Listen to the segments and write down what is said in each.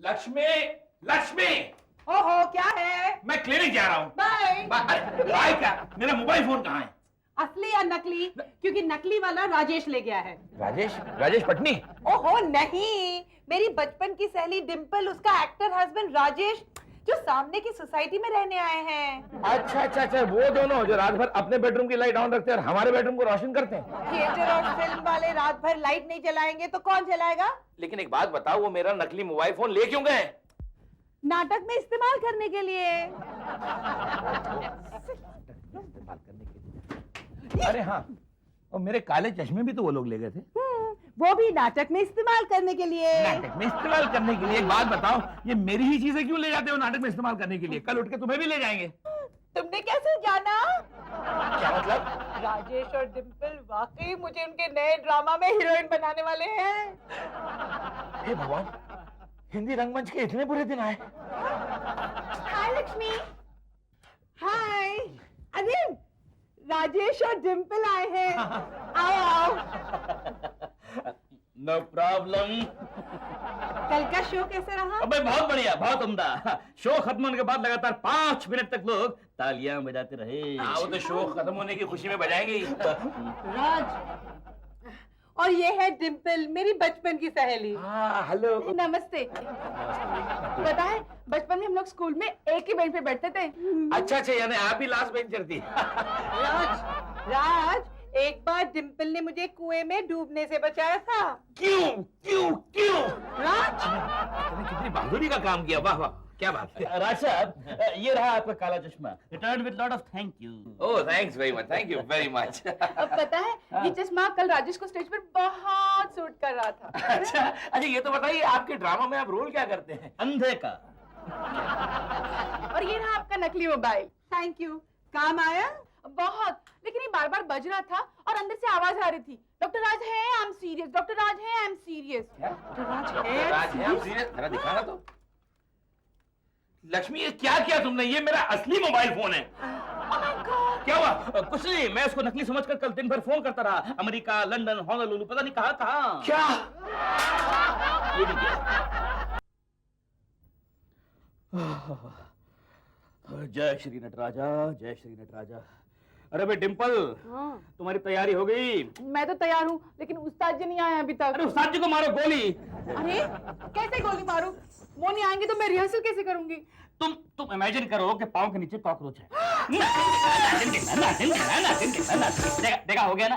लक्ष्मी, लक्ष्मी, ओहो, क्या है? मैं क्लिनिक जा रहा हूँ। बाय। बाय क्या? मेरा मोबाइल फोन कहाँ है? असली या नकली? क्योंकि नकली वाला राजेश ले गया है। राजेश? राजेश पटनी? ओहो नहीं, मेरी बचपन की सहेली डिम्पल, उसका एक्टर हस्बैंड राजेश, जो सामने की सोसाइटी में रहने आए हैं। अच्छा अच्छा अच्छा, वो दोनों जो रात भर अपने बेडरूम की लाइट ऑन रखते हैं और हमारे बेडरूम को रोशन करते हैं। थिएटर और फिल्म वाले रात भर लाइट नहीं जलाएंगे तो कौन जलाएगा? लेकिन एक बात बताओ, वो मेरा नकली मोबाइल फोन ले क्यों गए? नाटक में इस्तेमाल करने के लिए। अरे हाँ, और मेरे काले चश्मे भी तो वो लोग ले गए थे। वो भी नाटक में इस्तेमाल करने के लिए। नाटक में इस्तेमाल करने के लिए? एक बात बताओ, ये मेरी ही चीजें क्यों ले जाते हो नाटक में इस्तेमाल करने के लिए? कल उठ के तुम्हें भी ले जाएंगे। तुमने कैसे जाना? क्या मतलब? राजेश और डिम्पल वाकई मुझे उनके नए ड्रामा में हीरोइन बनाने वाले हैं। हे भगवान, हिंदी रंगमंच के इतने बुरे दिन आए। हाय लक्ष्मी। हाय। अरे राजेश और डिम्पल आए हैं। आओ आओ। No problem. कल का शो कैसा रहा? अबे बहुत बढ़िया, बहुत उम्दा। शो खत्म होने के बाद लगातार 5 मिनट तक लोग तालियां बजाते रहे। हाँ, वो तो शो खत्म होने की खुशी में बजाएंगे ही। राज, और ये है डिम्पल, मेरी बचपन की सहेली। हाँ, हेलो। नमस्ते। पता है, बचपन में हम लोग स्कूल में एक ही बेंच पे बैठते थे। अच्छा अच्छा, यानी आप ही लास्ट बेंचर थी। राज, राज, एक बार डिम्पल ने मुझे कुएं में डूबने से बचाया था। क्यों क्यों क्यों? राज, तुमने कितनी बहादुरी का काम किया, वाह वाह, क्या बात है। राज साहब, ये रहा आपका काला चश्मा। Return with lot of thank you. Oh, thanks very much, thank you very much. अब पता है, ये चश्मा कल राजेश को स्टेज पर बहुत सूट कर रहा था। अच्छा अच्छा, ये तो बताइए, आपके ड्रामा में आप रोल क्या करते हैं? अंधे का। और ये रहा आपका नकली मोबाइल। Thank you. काम आया? बहुत, लेकिन ये बार बार बज रहा था और अंदर से आवाज आ रही थी, डॉक्टर राज है, आई एम सीरियस, डॉक्टर राज है, आई एम सीरियस। राज है, आप सीरियस? जरा दिखाना तो। लक्ष्मी, ये क्या किया तुमने? ये मेरा असली मोबाइल फोन है। क्या हुआ? कुछ नहीं, मैं उसको नकली समझकर कल दिन भर फोन करता रहा। अमेरिका, लंदन, होनोलुलु, पता नहीं कहाँ कहाँ। क्या? ये भी क्या? जय श्री नटराजा, जय श्री नटराजा। अरे बे डिम्पल, तुम्हारी तैयारी हो गई? मैं तो तैयार हूँ, लेकिन उस्ताद जी नहीं आए अभी तक। अरे उस्ताद जी को मारो गोली। अरे कैसे गोली मारूं? वो नहीं आएंगे तो मैं रिहर्सल कैसे करूंगी? तुम इमेजिन करो कि पाँव के नीचे कॉकरोच है। देखा हो गया ना?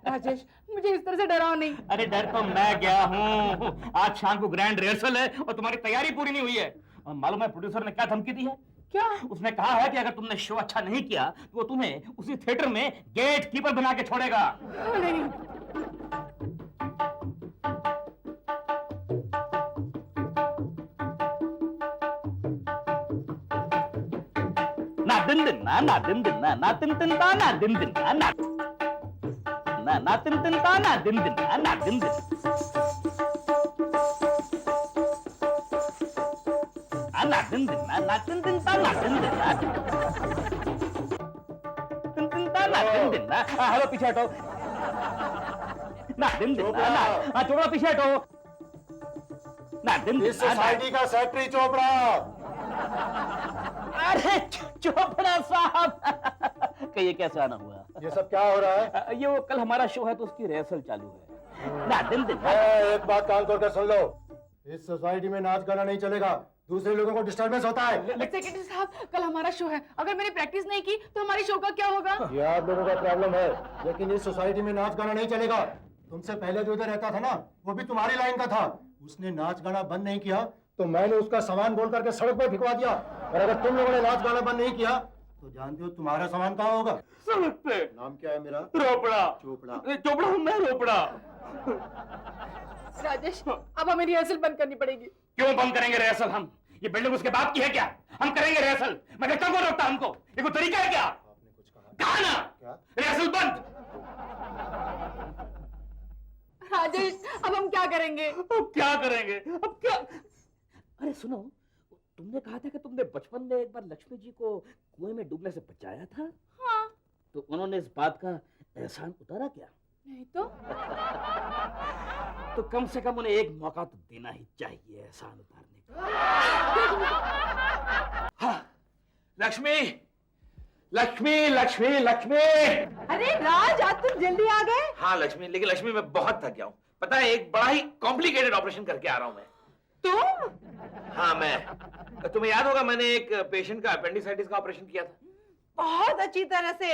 राजेश, मुझे इस तरह से डराओ नहीं। अरे डर तो मैं गया हूँ। आज शाम को ग्रैंड रिहर्सल है और तुम्हारी तैयारी पूरी नहीं हुई है। और मालूम है प्रोड्यूसर ने क्या धमकी दी है? क्या? उसने कहा है कि अगर तुमने शो अच्छा नहीं किया तो वो तुम्हें उसी थिएटर में गेट कीपर बना के छोड़ेगा। नहीं। ना दिन दिन ना ना दिन दिन ना ना दिन दिन ना दिन दिन ना ना ना दिन दिन ना दिन दिन ना दिन दिन ना दिन दिन ना दिन दिन ना दिन दिन ना दिन दिन ना। हेलो, पीछे हटो। ना दिन दिन ना चोपड़ा, पीछे हटो। ना दिन दिन सोसाइटी का सेक्रेटरी चोपड़ा। अरे चोपड़ा साहब, कहिए कैसे आना हुआ? ये सब क्या हो रहा है? ये वो कल हमारा शो है तो उसकी रिहर्सल चालू है। ना दिन दिन एक बात कान खोल कर सुन लो, इस सोसाइटी में नाच गाना नहीं चलेगा, दूसरे लोगों को डिस्टर्बेंस होता है। सेक्रेटरी साहब, कल हमारा शो है, अगर मैंने प्रैक्टिस नहीं की तो हमारे शो का क्या होगा? ये आप लोगों का प्रॉब्लम है, लेकिन इस सोसाइटी में नाच गाना नहीं चलेगा। तुमसे पहले जो इधर रहता था ना, वो भी तुम्हारी लाइन का था। उसने नाच गाना बंद नहीं किया तो मैंने उसका सामान बोल करके सड़क पर फिकवा दिया। और अगर तुम लोगों ने नाच गाना बंद नहीं किया तो जानते हो तुम्हारा सामान कहाँ होगा? सड़क पे। नाम क्या है मेरा? रोपड़ा। चोपड़ा। चोपड़ा हूँ मैं, रोपड़ा। राजेश, अब हमें रिहर्सल बंद करनी पड़ेगी। क्यों बंद करेंगे रिहर्सल हम? ये बिल्डिंग उसके बाप की है क्या? हम करेंगे रिहर्सल। मैं देखता हूँ कौन रोकता हमको। ये कोई तरीका है क्या? आपने कुछ कहा? कहा ना, क्या? रिहर्सल बंद। राजेश, अब हम क्या करेंगे? अब क्या करेंगे? अब क्या? अरे सुनो, तुमने कहा था कि तुमने बचपन में एक बार लक्ष्मी जी को कुएं में डूबने से बचाया था। हाँ। तो उन्होंने इस बात का एहसान उतारा क्या? नहीं तो तो कम से कम उन्हें एक मौका तो देना ही चाहिए एहसान उतारने का। हाँ, लक्ष्मी लक्ष्मी लक्ष्मी लक्ष्मी। अरे राज, आज तुम जल्दी आ गए। हाँ लक्ष्मी, लेकिन लक्ष्मी मैं बहुत थक गया हूँ। पता है, एक बड़ा ही कॉम्प्लिकेटेड ऑपरेशन करके आ रहा हूँ मैं। तुम? हाँ मैं। तुम्हें याद होगा मैंने एक पेशेंट का अपेंडिसाइटिस का ऑपरेशन किया था। बहुत अच्छी तरह से।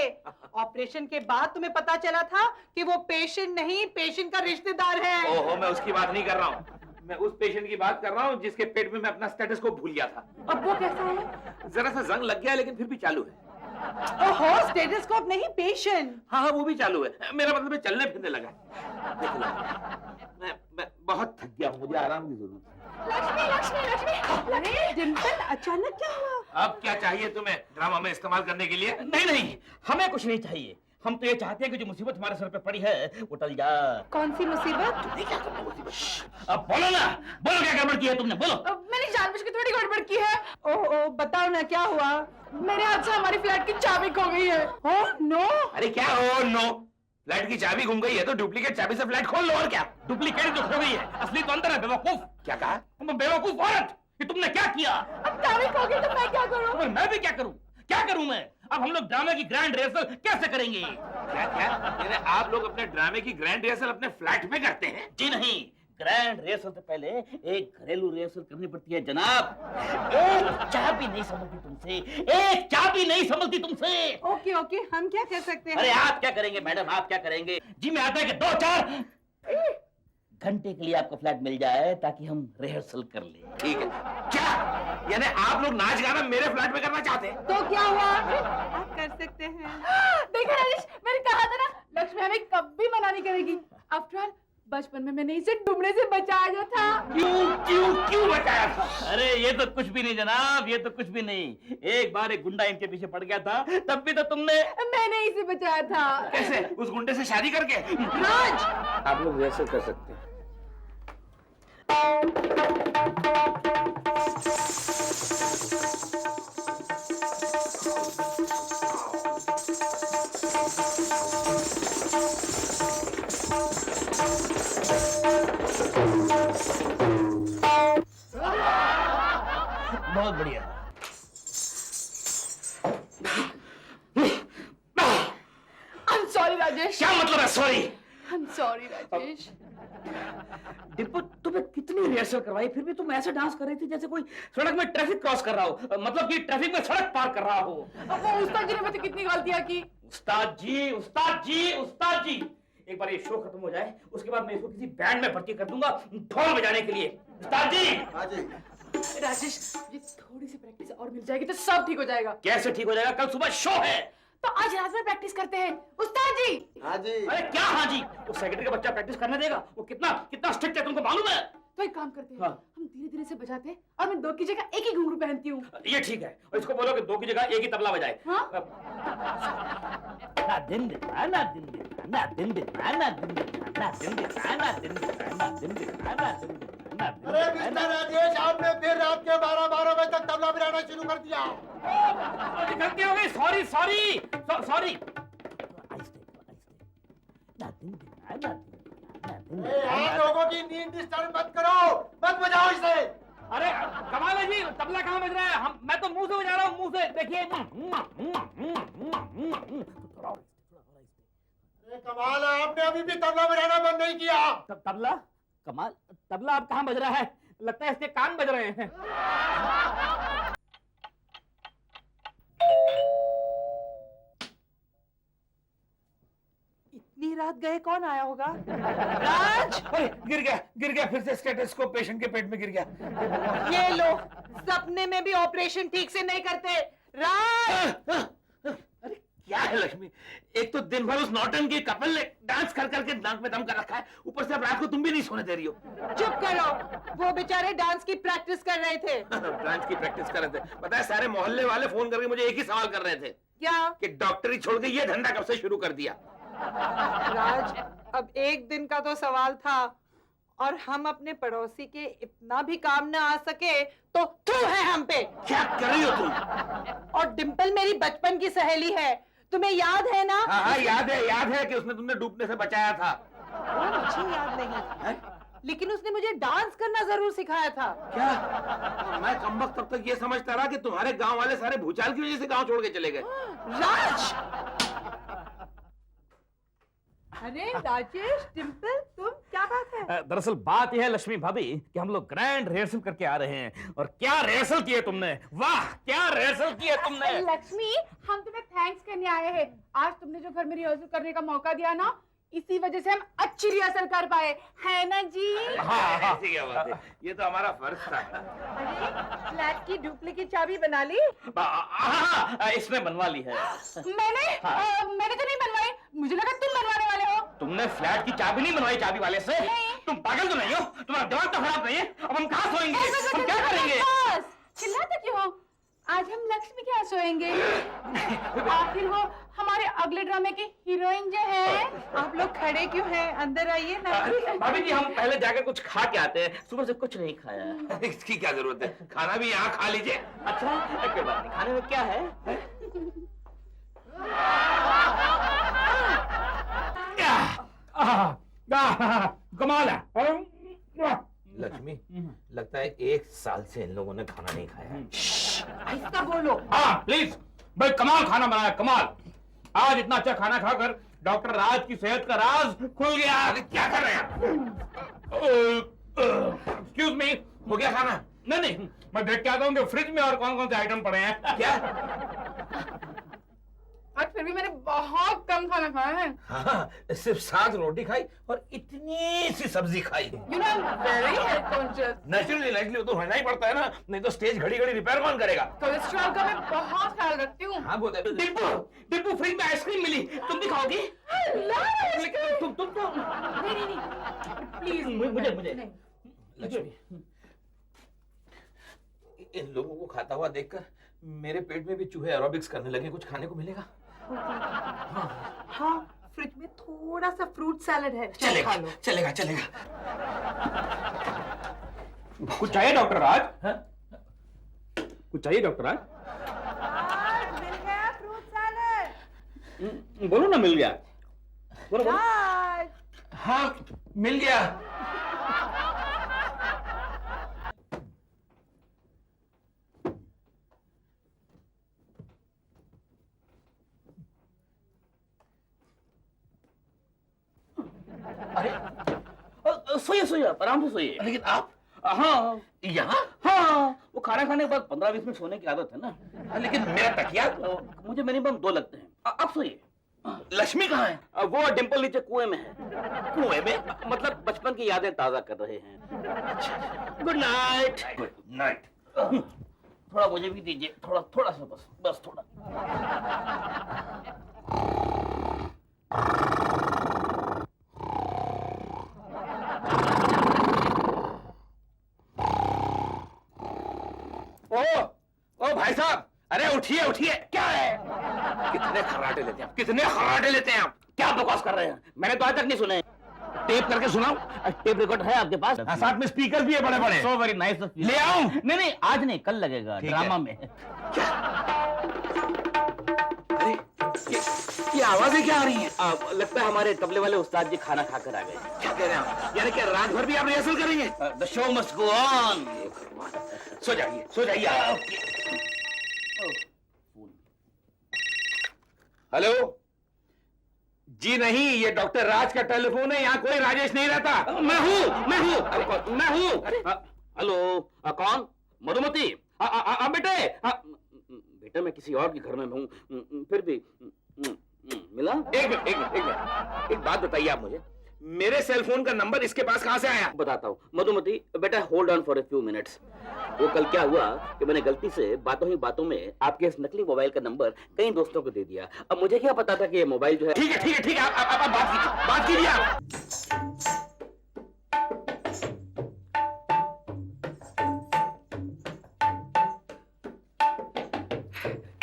ऑपरेशन के बाद तुम्हें पता चला था कि वो पेशेंट नहीं, पेशेंट का रिश्तेदार है। ओहो, मैं उसकी बात नहीं कर रहा हूँ, मैं उस पेशेंट की बात कर रहा हूँ जिसके पेट में मैं अपना स्टेथोस्कोप भूल गया था। अब वो कैसा है? जरा सा जंग लग गया लेकिन फिर भी चालू है। ओहो, स्टेथोस्कोप नहीं, पेशेंट। हाँ हाँ, वो भी चालू है। मेरा मतलब है चलने फिरने लगा है। देखो, मैं बहुत थक गया हूँ, मुझे आराम की जरूरत है। लक्ष्मी लक्ष्मी लक्ष्मी। अरे डिम्पल, अचानक क्या हुआ? अब क्या चाहिए तुम्हें ड्रामा में इस्तेमाल करने के लिए? नहीं नहीं, हमें कुछ नहीं चाहिए। हम तो ये चाहते हैं कि जो मुसीबत हमारे सर पे पड़ी है वो टल जाए। कौन सी मुसीबत? अब बोलो ना, बोलो क्या गड़बड़ की है तुमने, बोलो। मैंने जानबूझ के थोड़ी गड़बड़ की है। ओह, बताओ ना क्या हुआ? मेरे हाथ से हमारी फ्लैट की चाबी खो गई है। Oh no. अरे क्या हो नो? फ्लैट की चाबी गुम गई है तो डुप्लीकेट चाबी से फ्लैट खोल लो, और क्या? डुप्लीकेट जो खो गई है, असली तो अंदर है। बेवकूफ। क्या कहा? बेवकूफ औरत, ये तुमने क्या किया? अब चाबी खो गई तो मैं क्या करूं? और मैं भी क्या करूं? क्या करूं मैं? अब हम लोग ड्रामे की ग्रैंड रिहर्सल कैसे करेंगे? क्या क्या? यानी आप लोग अपने ड्रामे की ग्रैंड रिहर्सल अपने फ्लैट में करते हैं? जी नहीं, ग्रैंड रिहर्सल से पहले एक घरेलू रिहर्सल करनी पड़ती है जनाब। एक चाबी नहीं संभलती तुमसे, एक चाबी नहीं संभलती तुमसे। ओके ओके, हम क्या कर सकते हैं? अरे आप क्या करेंगे मैडम, आप क्या करेंगे? जी मैं आता है कि 2-4 घंटे के लिए आपको फ्लैट मिल जाए ताकि हम रिहर्सल कर ले। ठीक है। क्या यानी आप लोग नाच गाना मेरे फ्लैट में करना चाहते हैं? तो क्या हुआ? आप कर सकते हैं। देखा राजेश, मैंने कहा था ना, लक्ष्मी हमें कभी मना नहीं करेगी। आफ्टर ऑल बचपन में मैंने इसे डूबने से बचाया जो था। क्यों बचाया था? अरे ये तो कुछ भी नहीं जनाब, ये तो कुछ भी नहीं। एक बार एक गुंडा इनके पीछे पड़ गया था, तब भी तो तुमने। मैंने इसे बचाया था। कैसे? उस गुंडे से शादी करके? राज, आप लोग रिहर्सल कर सकते हैं। बहुत बढ़िया। I'm sorry Rajesh. क्या मतलब है sorry? I'm sorry Rajesh. Dimple, तुम्हें कितनी रिहर्सल करवाई, फिर भी तुम ऐसे डांस कर रही थी जैसे कोई सड़क में ट्रैफिक क्रॉस कर रहा हो, मतलब कि ट्रैफिक में सड़क पार कर रहा हो। अब वो उस्ताद जी ने मुझे कितनी गलतियां की। उस्ताद जी, उस्ताद जी, उस्ताद जी, एक बार ये शो खत्म हो जाए उसके बाद मैं इसको किसी बैंड में भर्ती कर दूंगा ढोल बजाने के लिए। उस्ताद जी। हाँ जी। राजेश, ये थोड़ी सी प्रैक्टिस और मिल जाएगी तो सब ठीक हो जाएगा। कैसे ठीक हो जाएगा? कल सुबह शो है। तो आज रात में प्रैक्टिस करते हैं उस्ताद जी। हाँ जी। अरे क्या हाँ जी? वो सेक्रेटरी का बच्चा प्रैक्टिस करने देगा? वो कितना कितना स्ट्रिक्ट है तुमको मालूम है? तो एक काम करते हैं, हाँ। हम धीरे धीरे से बजाते हैं और मैं 2 की जगह 1 ही घुंघरू पहनती हूँ। ये ठीक है, और इसको बोलो कि 2 की जगह 1 ही तबला बजाए। हाँ? ना दिन दिखा, ना दिन दिखा, ना दिन दिखा, ना दिन दिखा, ना दिन दिखा, ना दिन दिखा, ना दिन दिखा, ना दिन दिखा, ना दिन अरे दिखा, मिस्टर राजेश, आपने फिर रात के 12 बजे तक तबला बजाना शुरू कर दिया। गलती हो गई, सॉरी सॉरी सॉरी। ना दिन दिखा, ना दिन दिखा, ना दिन दिखा, आप ना लोगों की नींद डिस्टर्ब मत करो, मत बजाओ इसे। अरे कमाल है जी, तबला कहाँ बज रहा है? मैं तो मुंह से बजा रहा हूँ, मुंह से। देखिए। अरे कमाल है, आपने अभी भी तबला बजाना बंद नहीं किया। तबला? कमाल, तबला अब कहाँ बज रहा है? लगता है इसके कान बज रहे हैं। इतनी रात गए कौन आया होगा? राज, अरे गिर गया फिर से स्टेथोस्कोप पेशेंट के पेट में गिर गया। ये लो, सपने में भी ऑपरेशन ठीक से नहीं करते। राज, अरे क्या है लक्ष्मी, एक तो दिन भर उस नौटंकी कपल ने डांस कर करके नाक में दम कर रखा है, ऊपर से अब रात को तुम भी नहीं सोने दे रही हो। चुप करो, वो बेचारे डांस की प्रैक्टिस कर रहे थे। डांस की प्रैक्टिस कर रहे थे। पता है सारे मोहल्ले वाले फोन करके मुझे एक ही सवाल कर रहे थे क्या? कि डॉक्टरी छोड़ के ये धंधा कब से शुरू कर दिया। राज, अब एक दिन का तो सवाल था और हम अपने पड़ोसी के इतना भी काम न आ सके तो तू है हम पे। क्या कर रही हो तुम? और डिम्पल मेरी बचपन की सहेली है, तुम्हें याद है ना? हाँ हाँ याद है कि उसने तुमने डूबने से बचाया था। वो मुझे याद नहीं, लेकिन उसने मुझे डांस करना जरूर सिखाया था। क्या? मैं कमबख्त तब तक ये समझता रहा कि तुम्हारे गांव वाले सारे भूचाल की वजह से गांव छोड़ के चले गए। राज! अरे राजेश, डिम्पल, तुम क्या बात है? दरअसल बात यह है लक्ष्मी भाभी कि हम लोग ग्रैंड रिहर्सल करके आ रहे हैं। और क्या रिहर्सल किए तुमने, वाह क्या रिहर्सल किए तुमने। लक्ष्मी, हम तुम्हें थैंक्स करने आए हैं। आज तुमने जो घर में रिहर्सल करने का मौका दिया ना, इसी वजह से हम अच्छी रिहर्सल कर पाए, है ना जी? हाँ ऐसी क्या बात है, ये तो हमारा फर्ज था। अरे फ्लैट की डुप्लीकेट चाबी बना ली? हाँ इसने बनवा ली है। मैंने तो नहीं बनवाई, मुझे लगा तुम बनवाने वाले हो। तुमने फ्लैट की चाबी नहीं बनवाई चाबी वाले से? नहीं। तुम पागल तो नहीं हो? तुम्हारा दिमाग तो खराब नहीं है? अब हम कहाँ सोएंगे, हम क्या करेंगे? बस, चिल्लाते क्यों हो? आज हम लक्ष्मी के यहाँ सोएंगे। आखिर वो हमारे अगले ड्रामे की हीरोइन जो है। आप लोग खड़े क्यों हैं? अंदर आइए ना। भाभी जी हम पहले जाकर कुछ खा के आते हैं, सुबह से कुछ नहीं खाया। इसकी क्या जरूरत है, खाना भी यहाँ खा लीजिए। अच्छा कोई बात नहीं, खाने में क्या है? कमाल है। लक्ष्मी, लगता है 1 साल से इन लोगों ने खाना नहीं खाया। ऐसा बोलो। हाँ प्लीज, भाई कमाल खाना बनाया, कमाल। आज इतना अच्छा खाना खाकर डॉक्टर राज की सेहत का राज खुल गया। अरे क्या कर रहे हैं? एक्सक्यूज मी, हो गया खाना? नहीं मैं देख के आता हूँ कि फ्रिज में और कौन कौन से आइटम पड़े हैं। क्या? आज फिर भी मैंने बहुत कम खाना खाया है। हाँ, सिर्फ 7 रोटी खाई और इतनी सी सब्जी खाई। You know, I'm very health conscious. Naturally तो होना ही पड़ता है ना, नहीं तो स्टेज घड़ी घड़ी रिपेयर कौन करेगा? कोलेस्ट्रॉल का मैं बहुत ख्याल रखती हूँ। हाँ बोलते। डिब्बू फ्रिज में आइसक्रीम मिली, तुम भी खाओगी? तुम नहीं, प्लीज मुझे लक्ष्मी, इन लोगों को खाता हुआ देखकर मेरे पेट में भी चूहे एरोबिक्स करने लगे। कुछ खाने को मिलेगा? हाँ, फ्रिज में थोड़ा सा फ्रूट सैलेड है, चलेगा खा लो। चलेगा। कुछ चाहिए डॉक्टर राज? कुछ चाहिए डॉक्टर राज? मिल गया फ्रूट सैलेड। बोलो ना मिल गया। बोलो। राज, हाँ मिल गया। सोइए आराम से सोइए। लेकिन आप हाँ यहाँ? हाँ, वो खाना खाने के बाद 15-20 मिनट सोने की आदत है ना। लेकिन मेरा तकिया? मुझे मिनिमम 2 लगते हैं। अब सोइए। लक्ष्मी कहाँ है? वो डिंपल नीचे कुएं में है। कुएं में? मतलब बचपन की यादें ताजा कर रहे हैं। Good night. Good night. थोड़ा मुझे भी दीजिए, थोड़ा सा बस थोड़ा। ओ भाई साहब, अरे उठिए। क्या है? कितने खर्राटे लेते हैं आप? क्या बकवास कर रहे हैं? मैंने तो आज तक नहीं सुने। टेप करके सुनाओ। टेप रिकॉर्ड है आपके पास? साथ में स्पीकर भी है बड़े। So very nice. ले आऊं? नहीं आज नहीं, कल लगेगा ठीक ड्रामा है। में। अरे ये आवाजें क्या आ रही हैं? लगता है हमारे तबले वाले उस्ताद जी खाना खाकर आ गए। क्या कह रहे हैं आप? यानी क्या रात भर भी आप रिहर्सल करेंगे? The show must go on. सो जाइए। हेलो जी, नहीं ये डॉक्टर राज का टेलीफोन है, यहाँ कोई राजेश नहीं रहता। मैं हूँ। हेलो कौन? मधुमती? बेटे बेटा मैं किसी और के घर में हूँ, फिर भी मिला? एक मिनट, एक बात बताइए आप मुझे, मेरे सेल फोन का नंबर इसके पास कहाँ से आया? बताता हूँ। मधुमती बेटा hold on for a few minutes. वो कल क्या हुआ कि मैंने गलती से बातों ही बातों में आपके इस नकली मोबाइल का नंबर कई दोस्तों को दे दिया। अब मुझे क्या पता था कि ये मोबाइल जो है। ठीक है आप बात कीजिए आप।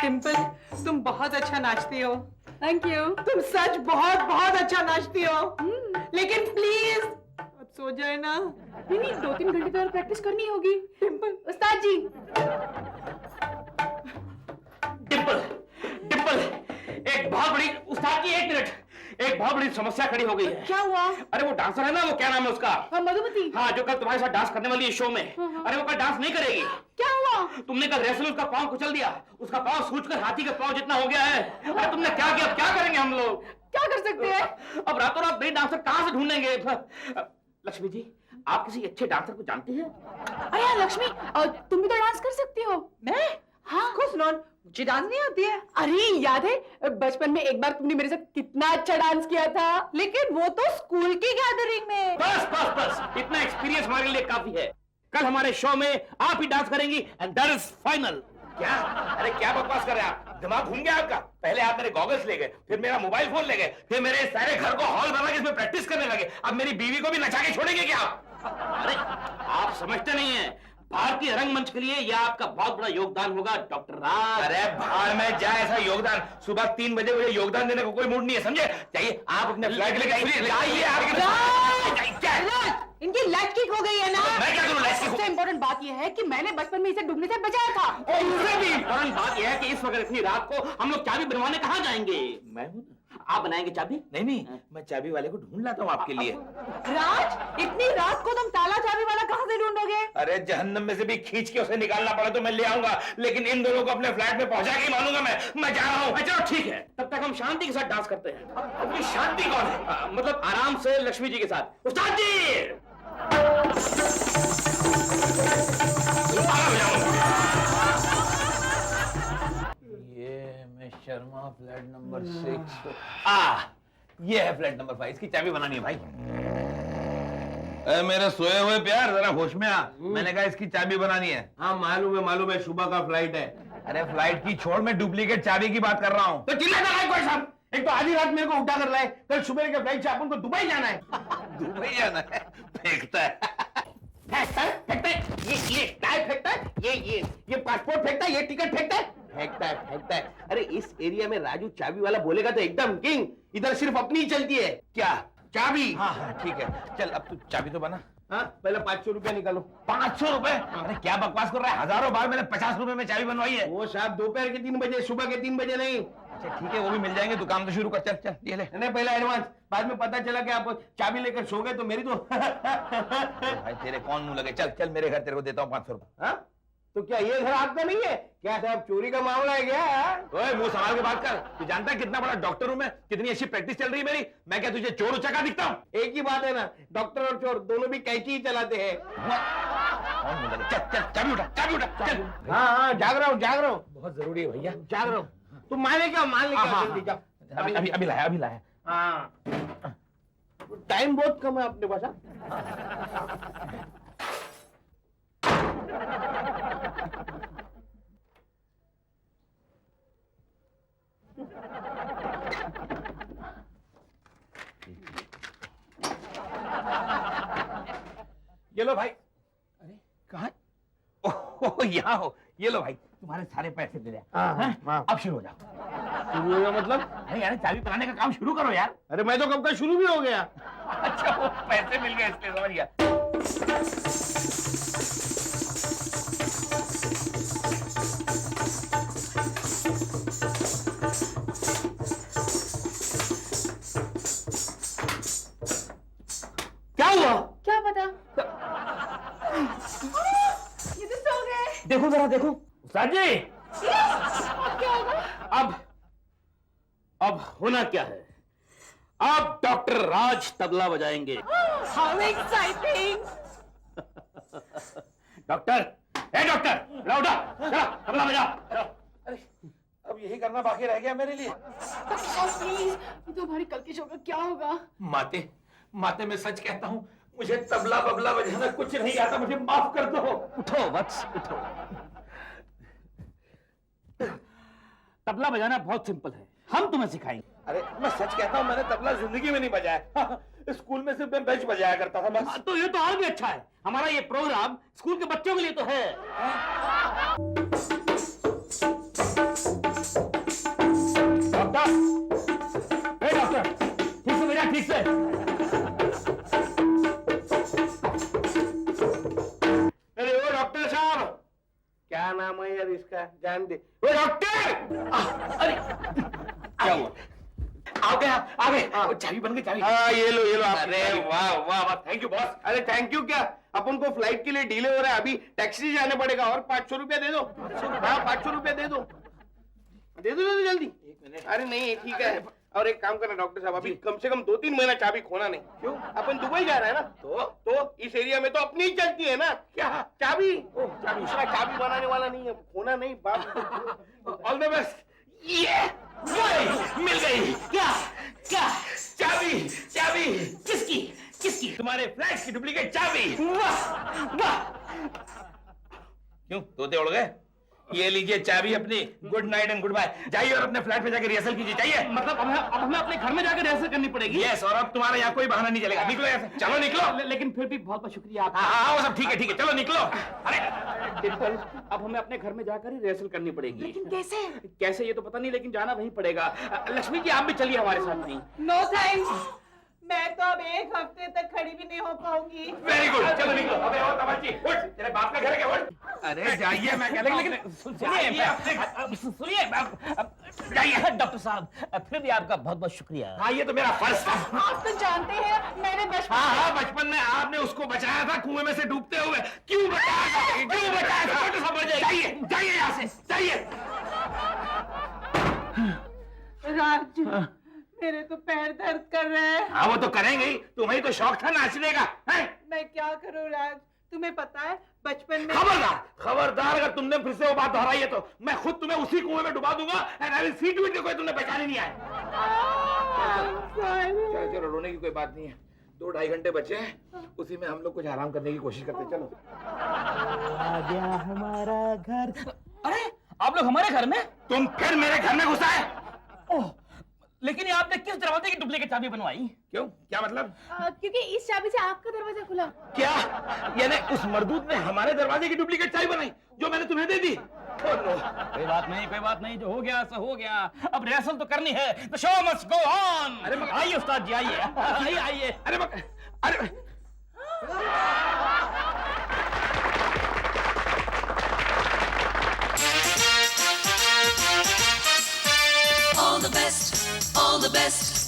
डिम्पल, तुम बहुत अच्छा नाचती हो। Thank you. तुम सच बहुत अच्छा नाचती हो। लेकिन प्लीज अब सो जाए ना। नहीं 2-3 घंटे तो और प्रैक्टिस करनी होगी। डिम्पल, उस्ताद जी। डिम्पल एक बहुत बड़ी उस्ताद जी, एक मिनट, एक बहुत बड़ी समस्या खड़ी हो गई है। क्या हुआ? अरे वो डांसर है ना, वो क्या नाम है उसका? मधुमती। हाँ, जो कल तुम्हारे साथ डांस करने वाली है शो में। अरे वो कल डांस नहीं करेगी। क्या हुआ? तुमने कल रिहर्सल उसका पाँव कुचल दिया, उसका पाँव सूजकर हाथी के पाँव जितना हो गया है। अरे तुमने क्या किया? अब क्या करेंगे हम लोग? क्या कर सकते हैं? अब रातों रात नई डांसर कहाँ से ढूंढेंगे? लक्ष्मी जी, आप किसी अच्छे डांसर को जानती हैं? अरे यार लक्ष्मी, तुम भी तो डांस कर सकती हो। मैं? हाँ। कुछ नॉन, मुझे डांस नहीं आती है। अरे याद है बचपन में एक बार तुमने मेरे साथ कितना अच्छा डांस किया था। लेकिन वो तो स्कूल की गैदरिंग में। बस बस बस, इतना एक्सपीरियंस हमारे लिए काफी है। कल हमारे शो में आप ही डांस करेंगी एंड दैट इज फाइनल। क्या? अरे क्या बकवास कर रहे हैं आप? दिमाग घूम गया आपका? पहले आप मेरे गॉगल्स ले गए, फिर मेरा मोबाइल फोन ले गए, फिर मेरे सारे घर को हॉल बना के इसमें प्रैक्टिस करने लगे। अब मेरी बीवी को भी नचा के छोड़ेंगे क्या? अरे आप समझते नहीं हैं, भारतीय रंगमंच के लिए यह आपका बहुत बड़ा योगदान होगा डॉक्टर राज। अरे भाड़ में जाए ऐसा योगदान, सुबह 3 बजे मुझे योगदान देने को कोई मूड नहीं है, समझे? चाहिए आप अपने फ्लैट लेके इनकी लाइट किक हो गई है ना। मैं क्या करूं? सबसे इम्पोर्टेंट बात यह है कि मैंने बचपन में इसे डूबने से बचाया था। और उससे भी इम्पोर्टेंट बात यह है कि इस वक्त इतनी रात को हम लोग चाबी बनवाने कहाँ जाएंगे? मैं हूँ, आप बनाएंगे चाबी? नहीं, मैं चाबी वाले को ढूंढ लाता हूँ आपके लिए। राज, इतनी रात को तुम ताला चाबी वाला कहाँ से ढूंढोगे? अरे जहन्नम में से भी खींच के उसे निकालना पड़ा तो मैं ले आऊंगा, लेकिन इन दोनों को अपने फ्लैट में पहुंचा के मानूंगा मैं जा रहा हूँ। चलो ठीक है, तब तक हम शांति के साथ डांस करते हैं। अपनी शांति कौन है? मतलब आराम से लक्ष्मी जी के साथ। उस्ताद जी! ये मैं शर्मा फ्लैट नंबर 6। ये है फ्लैट नंबर 5, इसकी चाबी बनानी है भाई। मेरे सोए हुए प्यार, जरा होश में आ। मैंने कहा इसकी चाबी बनानी है। हाँ मालूम है, सुबह का फ्लाइट है। अरे फ्लाइट की छोड़, मैं डुप्लीकेट चाबी की बात कर रहा हूँ। तो चिल्लाता है कोई साहब? एक तो आधी रात मेरे को उठा कर लाए, कल सुबह के फ्लाइट से अपन को दुबई जाना है। दुबई जाना है? फेंकता है। फेंकता है, ये टायर फेंकता है, ये पासपोर्ट फेंकता है, ये टिकट फेंकता है। अरे इस एरिया में राजू चाबी वाला बोलेगा तो एकदम किंग। इधर सिर्फ अपनी ही चलती है। क्या चाबी? हाँ ठीक है, चल अब तू चाबी तो बना। हाँ, पहले 500 रुपया निकालो। 500 रुपए? अरे क्या बकवास कर रहा है? हजारों बार मैंने 50 रुपए में चाबी बनवाई है। वो साहब दोपहर के 3 बजे, सुबह के 3 बजे नहीं। अच्छा ठीक है, वो भी मिल जाएंगे। तू काम तो शुरू कर, चल चल ये ले। नहीं, पहले एडवांस, बाद में पता चला कि आप चाबी लेकर सो गए तो मेरी तो भाई तेरे कौन मुंह लगे? चल चल मेरे घर, तेरे को देता हूँ 500 रुपए। हाँ? तो क्या ये घर आपका नहीं है क्या साहब? चोरी का मामला है क्या? ओए मुंह संभाल के बात कर। तू जानता है कितना बड़ा डॉक्टर हूं मैं, कितनी अच्छी प्रैक्टिस चल रही है मेरी। मैं क्या तुझे चोर उचक्का दिखता हूँ? एक ही बात है ना, डॉक्टर और चोर दोनों भी कैंची ही चलाते हैं। कौन मुंह लगे? चल चल चाबी उठा, चाबी उठा, चल। हाँ, जाग रहा हूँ। बहुत जरूरी है भैया। जाग रहा हूँ। तुम मान ले क्या? जल्दी जाओ। अभी लाया। हाँ, टाइम बहुत कम है अपने पास। हाँ? ये लो भाई। अरे कहाँ? ओह यहाँ हो। ये लो भाई, तुम्हारे सारे पैसे दे दिया। हाँ। अब शुरू हो जाओ। शुरू हो गया मतलब? अरे यार चाबी बनाने का काम शुरू करो यार। अरे मैं तो कब का शुरू भी हो गया। अच्छा वो पैसे मिल गए इसलिए समझ गया। क्या हुआ? क्या पता? ये तो सो गए। देखो जरा देखो। उस्ताद जी, अब क्या होगा? अब होना क्या है? अब डॉक्टर राज तबला बजाएंगे। How exciting! डॉक्टर, लौटा, चलो तबला बजा। अरे अब यही करना बाकी रह गया मेरे लिए। प्लीज, ये तो हमारी कल के शो का क्या होगा? माते मैं सच कहता हूँ, मुझे तबला बबला बजाना कुछ नहीं आता। मुझे माफ कर दो। उठो वत्स, उठो। तबला बजाना बहुत सिंपल है, हम तुम्हें सिखाएंगे। अरे मैं सच कहता हूँ, मैंने तबला जिंदगी में नहीं बजाया। स्कूल में सिर्फ मैं बेंच बजाया करता था बस। तो ये तो और भी अच्छा है। हमारा ये प्रोग्राम स्कूल के बच्चों के लिए तो है। डॉक्टर, ठीक से बजा, ठीक से। अरे वो डॉक्टर साहब, क्या नाम है यार इसका? जान दे। वो डॉक्टर! अरे क्या हुआ? आ गए चाबी बन गई चाबी। हाँ ये लो अरे वाह वाह वाह, थैंक यू बॉस। अरे थैंक यू क्या, अपन को फ्लाइट के लिए डिले हो रहा है, अभी टैक्सी से जाने पड़ेगा और 500 रुपया दे दो। हाँ 500 रुपया दे दो जल्दी। अरे नहीं ठीक है, और एक काम करना डॉक्टर साहब, अभी कम से कम 2-3 महीना चाबी खोना नहीं। क्यों? अपन दुबई जा रहे हैं ना, तो इस एरिया में तो अपनी ही चलती है ना। क्या चाबी? चाबी दूसरा चाबी बनाने वाला नहीं है, खोना नहीं बाप। All the best. ये मिल गई। क्या क्या? चाबी चाबी किसकी किसकी? तुम्हारे फ्लैट की डुप्लीकेट चाबी। वाह वाह। क्यों तोते उड़ गए? ये लीजिए चाबी अपनी, good night and goodbye. जाइए और अपने फ्लैट पे जाकर रिहर्सल कीजिए। जाइए। मतलब अब हमें अपने घर में जाकर रिहर्सल करनी पड़ेगी? यस, और अब तुम्हारा यहाँ कोई बहाना नहीं चलेगा। निकलो यहाँ से, चलो निकलो। लेकिन फिर भी बहुत बहुत शुक्रिया आपका। हाँ वो सब ठीक है, चलो निकलो। अरे डिम्पल, अब हमें अपने घर में जाकर ही रिहर्सल करनी पड़ेगी। लेकिन कैसे? कैसे ये तो पता नहीं, लेकिन जाना वहीं पड़ेगा। लक्ष्मी जी आप भी चलिए हमारे साथ नहीं। नो थैंक्स, मैं तो अब 1 हफ्ते तक खड़ी भी नहीं हो पाऊंगी। वेरी गुड, चलो निकलो। अबे और तवज्जी, उठ, तेरे बाप का घर है क्या? उठ। अरे जाइए, मैं कहता हूँ। लेकिन सुनिए जाइए डॉक्टर साहब, फिर भी आपका बहुत बहुत शुक्रिया। हाँ ये तो मेरा फर्ज था। आप तो जानते हैं मैंने बचपन हाँ बचपन में आपने उसको बचाया था कुएं में से डूबते हुए। क्यों बचाया था? क्यों बचाया था? डॉक्टर साहब जाइए जाइए यहाँ से, जाइए। राज, मेरे तो पैर दर्द कर रहे हैं। हाँ वो तो करेंगे ही, तुम्हें तो शौक था नाचने का है? मैं क्या करूं राज, तुम्हें पता है बचपन में। खबरदार अगर तुमने फिर से वो बात दोहराई है तो मैं खुद तुम्हें उसी कुएं में डुबा दूंगा। And I will see to it कोई तुमने पहचान नहीं आए। चलो चलो, रोने की कोई बात नहीं है। 2-2.5 घंटे बचे हैं, उसी में हम लोग कुछ आराम करने की कोशिश करते हैं। चलो। आ गया हमारा घर। अरे आप लोग हमारे घर में? तुम फिर मेरे घर में घुसा है? ओह, लेकिन ये आपने किस दरवाजे की डुप्लीकेट चाबी बनवाई? क्यों, क्या मतलब? क्योंकि इस चाबी से आपका दरवाजा खुला। क्या यानी उस मर्दूद ने हमारे दरवाजे की डुप्लीकेट चाबी बनाई जो मैंने तुम्हें दे दी? Oh, no. कोई बात नहीं, जो हो गया सो हो गया। अब रिहर्सल तो करनी है, the show must go on. अरे आइए उस्ताद जी, आइए आइए। अरे All the best, all the best.